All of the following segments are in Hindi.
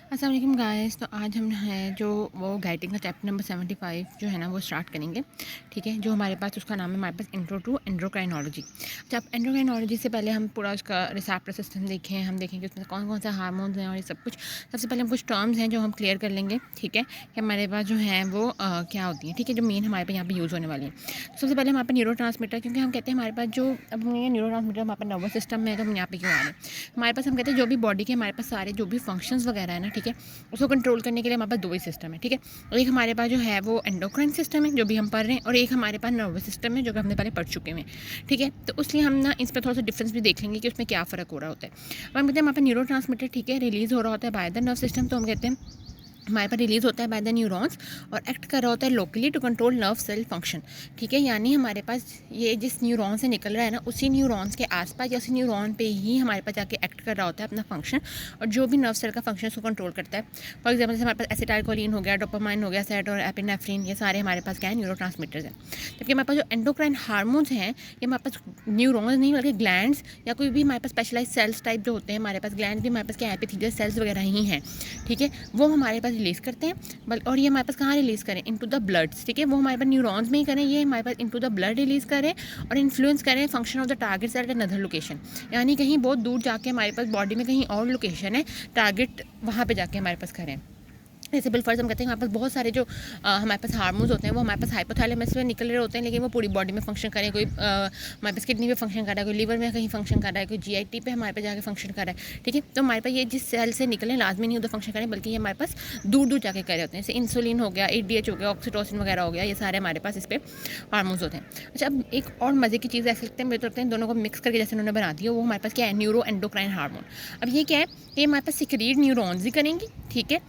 अस्सलाम वालेकुम गाइस। तो आज हम है जो वो गाइडिंग का चैप्टर नंबर 75 जो है ना वो स्टार्ट करेंगे। ठीक है, जो हमारे पास उसका नाम है हमारे पास इंट्रो टू एंडोक्राइनोलॉजी। जब एंडोक्राइनोलॉजी से पहले हम पूरा उसका रिसेप्टर सिस्टम देखें, हम देखेंगे उसमें कौन कौन सा हार्मोन्स हैं और ये सब कुछ। सबसे पहले हम कुछ टर्म्स हैं जो हम क्लियर कर लेंगे। ठीक है, कि हमारे पास जो है वो क्या होती हैं। ठीक है, जो मेन हमारे पास यहाँ पर यूज़ होने वाली है। तो सबसे पहले हमारे पास न्यूरो ट्रांसमीटर, क्योंकि हम कहते हैं हमारे पास जो अब ये न्यूरो ट्रांसमीटर हमारे पास नर्वस सिस्टम में है, तो हम यहाँ पे क्यों आ रहे हैं। हमारे पास हम कहते हैं जो भी बॉडी के हमारे पास सारे जो भी फंक्शंस वगैरह है ना, ठीक है, उसको कंट्रोल करने के लिए हमारे पास दो ही सिस्टम है। ठीक है, और एक हमारे पास जो है वो एंडोक्राइन सिस्टम है जो भी हम पढ़ रहे हैं, और एक हमारे पास नर्वस सिस्टम है जो कि हमने पहले पढ़ चुके हैं। ठीक है, तो इसलिए हम ना इस पर थोड़ा सा डिफरेंस भी देख लेंगे कि उसमें क्या फ़र्क हो रहा होता है। अब हम कहते हैं हमारे पास न्यूरो ट्रांसमीटर, ठीक है, रिलीज़ हो रहा होता है बाय द नर्व सिस्टम। तो हम कहते हैं हमारे पास रिलीज़ होता है बाय द न्यूरॉन्स और एक्ट कर रहा होता है locally to control nerve cell function. ठीक है, यानी हमारे पास ये जिस न्यूरॉन से निकल रहा है ना, उसी न्यूरॉन्स के आसपास या उसी न्यूरॉन पे ही हमारे पास जाके एक्ट कर रहा होता है अपना फंक्शन, और जो भी नर्व सेल का फंक्शन उसको कंट्रोल करता है। फॉर एग्जाम्पल जैसे हमारे पास एसिटाइलकोलिन हो गया, डोपामाइन हो गया, सेट और एपिनेफ्रिन, ये सारे हमारे पास क्या है, न्यूरो ट्रांसमीटर्स हैं। जबकि हमारे पास जो एंडोक्राइन हार्मोन्स हैं ये हमारे पास न्यूरॉन्स नहीं बल्कि ग्लैंड्स या कोई भी हमारे पास स्पेशलाइज सेल्स टाइप जो होते हैं, हमारे पास ग्लैंड्स भी हमारे पास क्या एपिथेलियल सेल्स वगैरह ही हैं। ठीक है, वो हमारे पास रिलीज़ करते हैं। और ये हमारे पास कहाँ रिलीज़ करें, इनटू द ब्लड्स। ठीक है, वो हमारे पास न्यूरॉन्स में ही करें, ये हमारे पास इनटू द ब्लड रिलीज़ करें और इन्फ्लुएंस करें function of the target cell at another location. यानी कहीं बहुत दूर जाके हमारे पास बॉडी में कहीं और लोकेशन है, टारगेट वहाँ पे जाके हमारे पास करें। जैसे बिलफर्ज हम कहते हैं हमारे पास बहुत सारे जो हमारे पास हार्मोन्स होते हैं वो हमारे पास हाइपोथैलेमस में निकल रहे होते हैं, लेकिन वो पूरी बॉडी में फंक्शन करें। कोई हमारे पास किडनी पे फंक्शन कर रहा है, कोई लीवर में कहीं फंक्शन कर रहा है, कोई जीआईटी पे हमारे पास जाके फंक्शन कर रहा है। ठीक है, तो हमारे पास ये जिस सेल से निकले लाजमी नहीं होता फंक्शन करें, बल्कि ये हमारे पास दूर दूर जाके कर रहे होते हैं। जैसे इंसुलिन हो गया, एडीएच हो गया, ऑक्सीटोसिन वगैरह हो गया, ये सारे हमारे पास इस पर हार्मोन्स होते हैं। अच्छा, अब एक और मज़े की चीज़ ऐसे लगते हैं, मेरे तो लगते हैं दोनों को मिक्स करके जैसे उन्होंने बना दिया, वो हमारे पास क्या है, न्यूरो एंडोक्राइन हार्मोन। अब ये क्या है कि हमारे पास सिक्रीट न्यूरॉन्स ही करेंगी। ठीक है,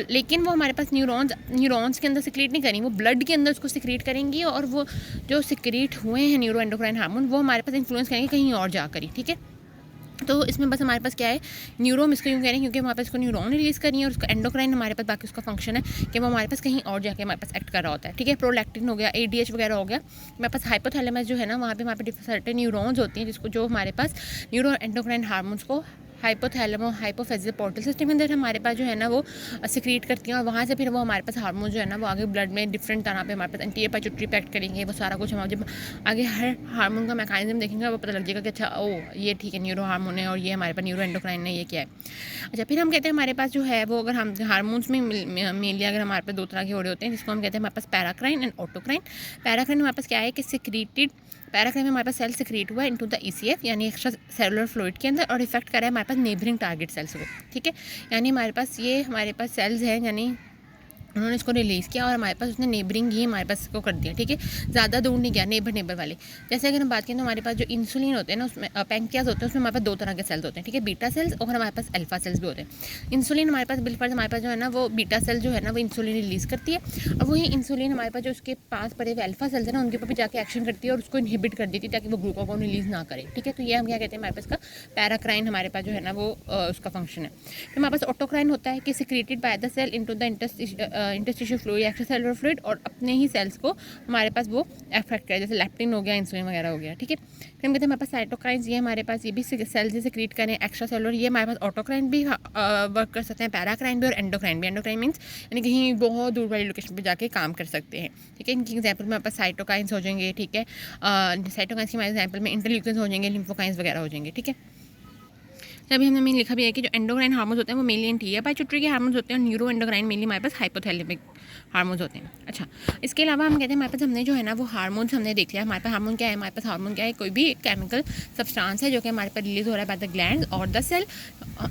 लेकिन वो हमारे पास न्यूरॉन्स के अंदर सिक्रीट नहीं करेंगी, वो ब्लड के अंदर उसको सिक्रीट करेंगी, और वो जो सिक्रीट हुए हैं न्यूरो एंडोक्राइन हार्मोन वो हमारे पास इन्फ्लुएंस करेंगे कहीं और जाकर ही। ठीक है, तो इसमें बस हमारे पास क्या है, न्यूरोम इसको यूँ कह रहे हैं क्योंकि हमारे पास इसको न्यूरॉन रिलीज़ करनी है, और उसका एंडोक्राइन हमारे पास बाकी उसका फंक्शन है कि वो हमारे पास कहीं और जाके हमारे पास एक्ट कर रहा होता है। ठीक है, प्रोलैक्टिन हो गया, एडीएच वगैरह हो गया, हमारे पास हाइपोथैलेमस जो है ना, वहाँ पे सर्टेन न्यूरॉन्स होती हैं जिसको जो हमारे पास न्यूरो एंडोक्राइन हार्मोन्स को हाइपोथैलेमो हाइपोफिजियल पोर्टल सिस्टम के अंदर हमारे पास जो है ना वो सिक्रीट करती हैं, और वहाँ से फिर वो हमारे पास हार्मोन जो है ना वो आगे ब्लड में डिफरेंट तरह पे हमारे पास एंटी पाइट्यूटरी पे एक्ट करेंगे। वो सारा कुछ हम जब आगे हर हार्मोन का मैकेनिज्म देखेंगे वो पता लग जाएगा कि अच्छा ओ ये ठीक है न्यूरो हार्मोन है, और ये हमारे पास न्यूरो एंडोक्राइन है, ये क्या है। अच्छा, फिर हम कहते हैं हमारे पास जो है वो अगर हम हार्मोन्स में मेनली अगर हमारे पास दो तरह के हो रहे होते हैं जिसको हम कहते हैं हमारे पास पैराक्राइन एंड ऑटोक्राइन। पैराक्राइन हमारे पास क्या है कि सिक्रीटेड, पैराक्राइन में हमारे पास सेल सिक्रीट हुआ इनटू द ईसीएफ यानी एक्स्ट्रा सेलुलर फ्लूइड के अंदर, और इफेक्ट करा है हमारे पास नेबरिंग टारगेट सेल्स को। ठीक है, यानी हमारे पास ये हमारे पास सेल्स हैं, यानी उन्होंने इसको रिलीज़ किया और हमारे पास उसने नेबरिंग ही हमारे पास इसको कर दिया। ठीक है, ज़्यादा दूर नहीं गया, नेबर वाले। जैसे अगर हम बात करें तो हमारे पास जो इंसुलिन होते हैं ना, उसमें पैंक्रियाज होते हैं, उसमें हमारे पास दो तरह के सेल्स होते हैं। ठीक है, बीटा सेल्स और हमारे पास अल्फा सेल्स भी होते हैं। इंसुलिन हमारे पास बिलफर्ज हमारे पास जो है ना वो बीटा सेल जो है ना वो इंसुलिन रिलीज़ करती है, और वही इंसुलिन हमारे पास जो उसके पास पड़े हुए अल्फा सेल्स है ना उनके ऊपर भी जाके एक्शन करती है और उसको इनहिबिट कर देती है ताकि वो ग्लूकागोन रिलीज़ ना करे। ठीक है, तो ये हम क्या कहते हैं हमारे पास का पैराक्राइन हमारे पास जो है ना वो उसका फंक्शन है। फिर हमारे पास ऑटोक्राइन होता है कि secreted by the cell into the interstitial fluid, extra cellular fluid, और अपने ही सेल्स को हमारे पास वो अफेक्ट करे, जैसे लैप्टिन हो गया, इंसुलिन वगैरह हो गया। ठीक है, फिर हम कहते हैं हमारे पास साइटोकाइन्स, ये हमारे पास ये भी सेल्स से सिक्रीट करें एक्स्ट्रा सेलुलर, ये हमारे पास ऑटोक्राइन भी वर्क कर सकते हैं, पैराक्राइन भी और एंडोक्राइन भी। एंडोक्राइन मीन्स यानी कहीं बहुत दूर वाली लोकेशन पर जाके काम कर सकते हैं। ठीक है, इनकी एग्जाम्पल में हमारे पास साइटोकाइन्स हो जाएंगे। ठीक है, साइटोकाइन्स की हमारे एग्जाम्पल में इंटरल्यूकिन्स हो जाएंगे, लिम्फोकाइन्स वगैरह हो जाएंगे। ठीक है, अभी हमने मेन लिखा भी है कि जो एंडोक्राइन हार्मोन्स होते हैं वो मेनली एंटी पाइट्यूटरी के हार्मोन्स होते हैं, और न्यूरो एंडोक्राइन मेनली हमारे पास हाइपोथैलेमिक हार्मोन्स होते हैं। अच्छा, इसके अलावा हम कहते हैं हमारे पास हमने जो है ना वो हार्मोन्स हमने देख लिया। हमारे पास हार्मोन क्या है, हमारे पास हार्मोन क्या है, कोई भी केमिकल सब्सटेंस है जो कि हमारे पास रिलीज हो रहा है बाय द ग्लैंड्स और the cell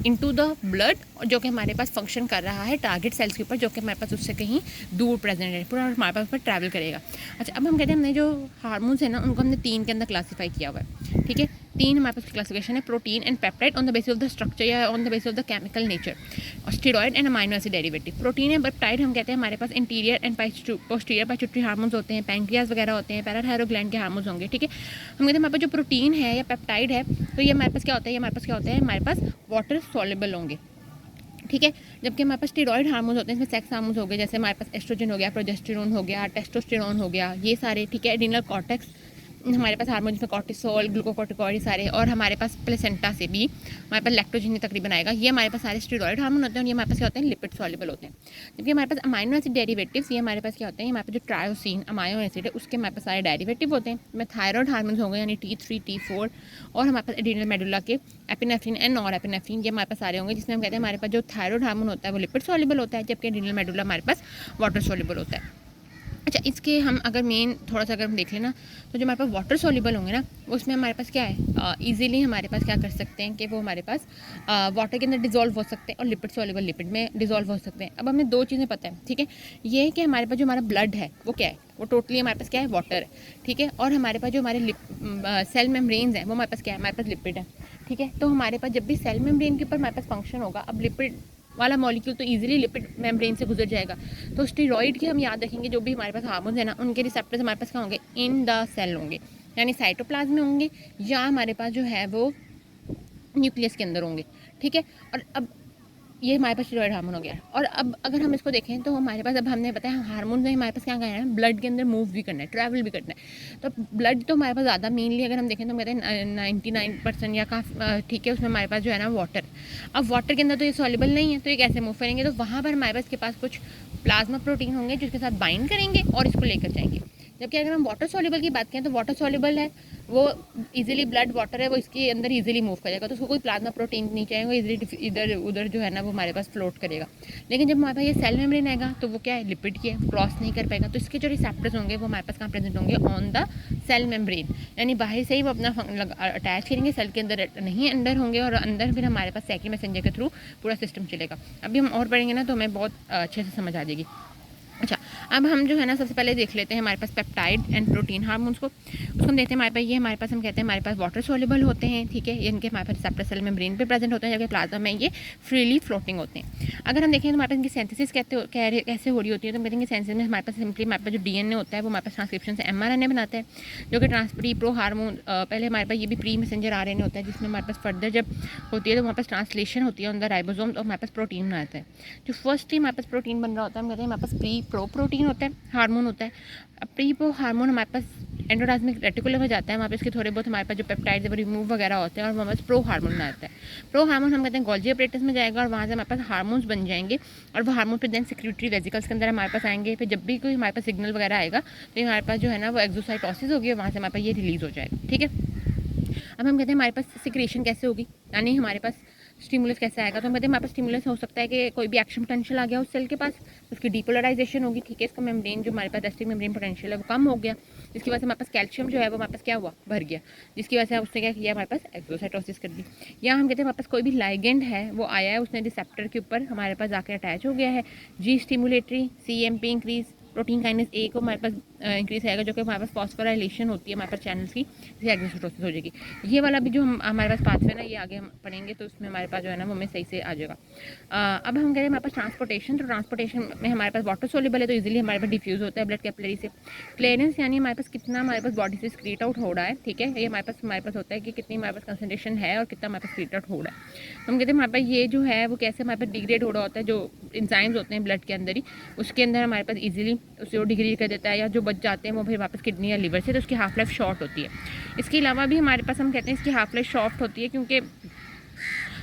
into the blood, जो कि हमारे पास फंक्शन कर रहा है टारगेट सेल्स के ऊपर, जो कि हमारे पास उससे कहीं दूर प्रेजेंट है पूरा, हमारे पास पर ट्रैवल करेगा। अच्छा, अब हम कहते हैं हमने जो हार्मोन्स है ना उनको हमने तीन के अंदर क्लासीफाई किया हुआ है। ठीक है, तीन हमारे पास क्लासिफिकेशन है, protein and peptide on the basis of the structure या on the basis of the chemical nature, और steroid and amino acid derivative. Protein and peptide हम कहते हैं हमारे पास anterior and posterior pituitary hormones होते हैं, पैंक्रियाज वगैरह होते हैं, पैराथायरॉइड ग्लैंड के हार्मोन्स होंगे। ठीक है, हम कहते हैं हमारे पास जो प्रोटीन है या पेप्टाइड है तो ये हमारे पास क्या होता है, ये हमारे पास क्या होता है, हमारे पास वाटर सॉल्युबल होंगे। ठीक है, जबकि हमारे पास स्टेरॉइड हार्मोन्स होते हैं, इसमें सेक्स हार्मोन्स हो गए, जैसे हमारे पास एस्ट्रोजन हो गया, प्रोजेस्टेरोन हो गया, टेस्टोस्टेरोन हो गया, ये सारे। ठीक है, एड्रिनल कॉर्टेक्स हमारे पास हार्मोन जिसमें कॉर्टिसोल, ग्लूकोकॉर्टिकॉइड सारे, और हमारे पास प्लेसेंटा से भी हमारे पास लैक्टोजन तकरीबन आएगा। ये हमारे पास सारे स्टेरॉइड हार्मोन होते हैं और ये हमारे पास क्या होते हैं, लिपिड सॉल्युबल होते हैं। जबकि हमारे पास अमाइनो एसिड डेरिवेटिव्स, ये हमारे पास क्या होते हैं, हमारे पास जो ट्रायोसिन अमाइनो एसिड है उसके हमारे पास सारे डेरिवेटिव होते हैं। में थायराइड हार्मोन होंगे यानी T3 T4, और हमारे पास एड्रीनल मेडुला के एपिनेफ्रिन एंड नॉर एपिनेफ्रिन, ये हमारे पास सारे होंगे, जिसमें हम कहते हैं हमारे पास जो थायराइड हार्मोन होता है वो लिपिड सॉल्युबल होता है, जबकि एड्रीनल मेडुला हमारे पास वाटर सॉल्युबल होता है। अच्छा, इसके हम अगर मेन थोड़ा सा अगर हम देख लें ना, तो जो हमारे पास वाटर सॉल्युबल होंगे ना, उसमें हमारे पास क्या है, इजीली हमारे पास क्या कर सकते हैं कि वो हमारे पास वाटर के अंदर डिजोल्व हो सकते हैं और लिपिड सॉल्युबल लिपिड में डिजोल्व हो सकते हैं। अब हमें दो चीज़ें पता है, ठीक है, ये है कि हमारे पास जो हमारा ब्लड है वो क्या है, वो टोटली हमारे पास क्या है, वाटर है, ठीक है, और हमारे पास जो हमारे सेल मेम्ब्रेन्स हैं वो हमारे पास क्या है, हमारे पास लिपिड है, ठीक है। तो हमारे पास जब भी सेल मेम्ब्रेन के ऊपर हमारे पास फंक्शन होगा, अब लिपिड वाला मॉलिक्यूल तो इजीली लिपिड मेम्ब्रेन से गुजर जाएगा। तो स्टेरॉइड की हम याद रखेंगे, जो भी हमारे पास हार्मोन्स है ना, उनके रिसेप्टर्स हमारे पास कहाँ होंगे, इन द सेल होंगे, यानी साइटोप्लाज्म में होंगे, या हमारे पास जो है वो न्यूक्लियस के अंदर होंगे, ठीक है। और अब ये हमारे पास स्टेरॉइड हार्मोन हो गया। और अब अगर हम इसको देखें तो हमारे पास, अब हमने बताया हार्मोन ने हमारे पास क्या करना है, ब्लड के अंदर मूव भी करना है, ट्रैवल भी करना है। तो ब्लड तो हमारे पास ज़्यादा मेनली अगर हम देखें तो हम कहते हैं 99% या काफ़ी, ठीक है, उसमें हमारे पास जो है ना वाटर। अब वाटर के अंदर तो ये सॉल्युबल नहीं है, तो ये कैसे मूव करेंगे, तो वहाँ पर हमारे पास के पास कुछ प्लाज्मा प्रोटीन होंगे जिसके साथ बाइंड करेंगे और इसको लेकर जाएंगे। जबकि अगर हम वाटर सॉल्युबल की बात करें तो वाटर सॉल्युबल है, वो इजीली ब्लड वाटर है, वो इसके अंदर इजीली मूव करेगा, तो उसको कोई प्लाज्मा प्रोटीन नहीं चाहिए, वो इजीली इधर उधर जो है ना वो हमारे पास फ्लोट करेगा। लेकिन जब हमारे पास ये सेल मेम्ब्रेन आएगा तो वो क्या है, लिपिड की है, क्रॉस नहीं कर पाएगा। तो इसके जो रिसेप्टर्स होंगे वो हमारे पास कहाँ प्रेजेंट होंगे, ऑन द सेल मेम्ब्रेन, यानी बाहर से ही वो अपना अटैच करेंगे, सेल के अंदर नहीं, अंदर होंगे, और अंदर फिर हमारे पास सेकेंड मैसेंजर के थ्रू पूरा सिस्टम चलेगा। अभी हम और पढ़ेंगे ना तो हमें बहुत अच्छे से समझ आ जाएगी। अच्छा, अब हम जो है ना सबसे पहले देख लेते हैं हमारे पास पेप्टाइड एंड प्रोटीन हार्मोन्स को। उसको हम देखते हैं, हमारे पास ये हमारे पास हम कहते हैं हमारे पास वाटर सॉल्युबल होते हैं, ठीक है, इनके हमारे पास रिसेप्टर सेल मेम्ब्रेन पे प्रेजेंट होते हैं, जबकि प्लाज्मा में ये फ्रीली फ्लोटिंग होते हैं। अगर हम देखें तो हमारे पास इनकी सिंथेसिस कैसे हो रही होती है, तो हम कहते हैं सिंथेसिस में हमारे पास सिंपली हमारे पास जो DNA होता है वो हमारे पास ट्रांसक्रिप्शन से mRNA बनाता है, जो कि ट्रांसप्री प्रो हार्मोन, पहले हमारे पास ये भी प्री मैसेंजर RNA होता है, जिसमें हमारे पास फर्दर जब होती है तो हमारे पास ट्रांसलेशन होती है ऑन द राइबोसोम, और हमारे पास प्रोटीन बनाता है। जो फर्स्ट हमारे पास प्रोटीन बन रहा होता है हम कहते हैं हमारे पास प्री प्रो प्रोटीन होता है, हार्मोन होता है। अब प्री प्रो हार्मोन हमारे पास एंडोप्लाज्मिक रेटिकुलम में जाता है, वहाँ पे इसके थोड़े बहुत हमारे पास जो पेप्टाइड्स वो रिमूव वगैरह होते हैं, और हमारे पास प्रो हार्मोन आता है। प्रो हार्मोन हम कहते हैं गोल्जी अपरेटस में जाएगा, और वहाँ से हमारे पास हार्मोन्स बन जाएंगे, और वो हार्मोन फिर देन सिक्यूटरी वेजिकल्स के अंदर हमारे पास आएंगे। फिर जब भी कोई हमारे पास सिग्नल वगैरह आएगा तो हमारे पास जो है ना वो एक्सोसाइटोसिस होगी, वहाँ से हमारे पास ये रिलीज़ हो जाएगा, ठीक है। अब हम कहते हैं हमारे पास सिक्रेशन कैसे होगी, यानी हमारे पास स्टिमुलस कैसे आएगा, तो हम कहते हैं हमारे पास स्टिमुलस हो सकता है कि कोई भी एक्शन पोटेंशियल आ गया उस सेल के पास, उसकी डीपोलराइजेशन होगी, ठीक है, इसका मेम्ब्रेन जो हमारे पास रेस्टिंग मेम्ब्रेन पोटेंशियल है वो कम हो गया, जिसकी वजह से हमारे पास कैल्शियम जो है वो हमारे पास क्या हुआ, भर गया, जिसकी वजह से उसने क्या किया, हमारे पास एक्सोसाइटोसिस कर दी। या हम कहते हैं हमारे पास कोई भी लाइगेंड है वो आया है, उसने रिसेप्टर के ऊपर हमारे पास जाकर अटैच हो गया है, G stimulatory CMP increase, protein kinase A को हमारे पास इंक्रीज आएगा, जो कि हमारे पास फॉस्फोराइलेशन होती है हमारे पास चैनल्स की, जिससे एक्सोसाइटोसिस हो जाएगी। ये वाला भी जो हमारे पास पाथवे ना, ये आगे हम पढ़ेंगे तो उसमें हमारे पास जो है ना वो हमें सही से आ जाएगा। अब हम कह रहे हैं हमारे पास ट्रांसपोर्टेशन, तो ट्रांसपोर्टेशन में हमारे पास वाटर सोल्यूबल है तो इजीली हमारे पास डिफ्यूज़ होता है ब्लड कैपिलरी से। क्लियरेंस यानी हमारे पास कितना हमारे पास बॉडी से स्क्रीट आउट हो रहा है, ठीक है, ये हमारे पास होता है कि कितनी हमारे पास कंसनट्रेशन है और कितना हमारे पास स्क्रीट आउट हो रहा है। तो हम कहते हैं हमारे पास ये जो है वो कैसे हमारे पास डिग्रेड हो रहा होता है, जो इंजाइम्स होते हैं ब्लड के अंदर ही, उसके अंदर हमारे पास ईजिली उसे डिग्रेड कर देता है, या जो बच जाते हैं वो फिर वापस किडनी या लिवर से, तो उसकी हाफ लाइफ शॉर्ट होती है। इसके अलावा भी हमारे पास हम कहते हैं इसकी हाफ लाइफ शॉर्ट होती है क्योंकि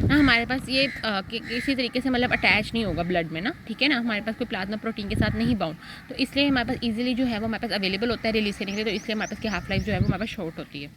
ना हमारे पास ये किसी तरीके से मतलब अटैच नहीं होगा ब्लड में ना, ठीक है ना, हमारे पास कोई प्लाज्मा प्रोटीन के साथ नहीं बाउंड, तो इसलिए हमारे पास इजीली जो है वो हमारे पास अवेलेबल होता है रिलीज करने के लिए, तो इसलिए हमारे पास की हाफ लाइफ जो है वो हमारे पास शॉर्ट होती है।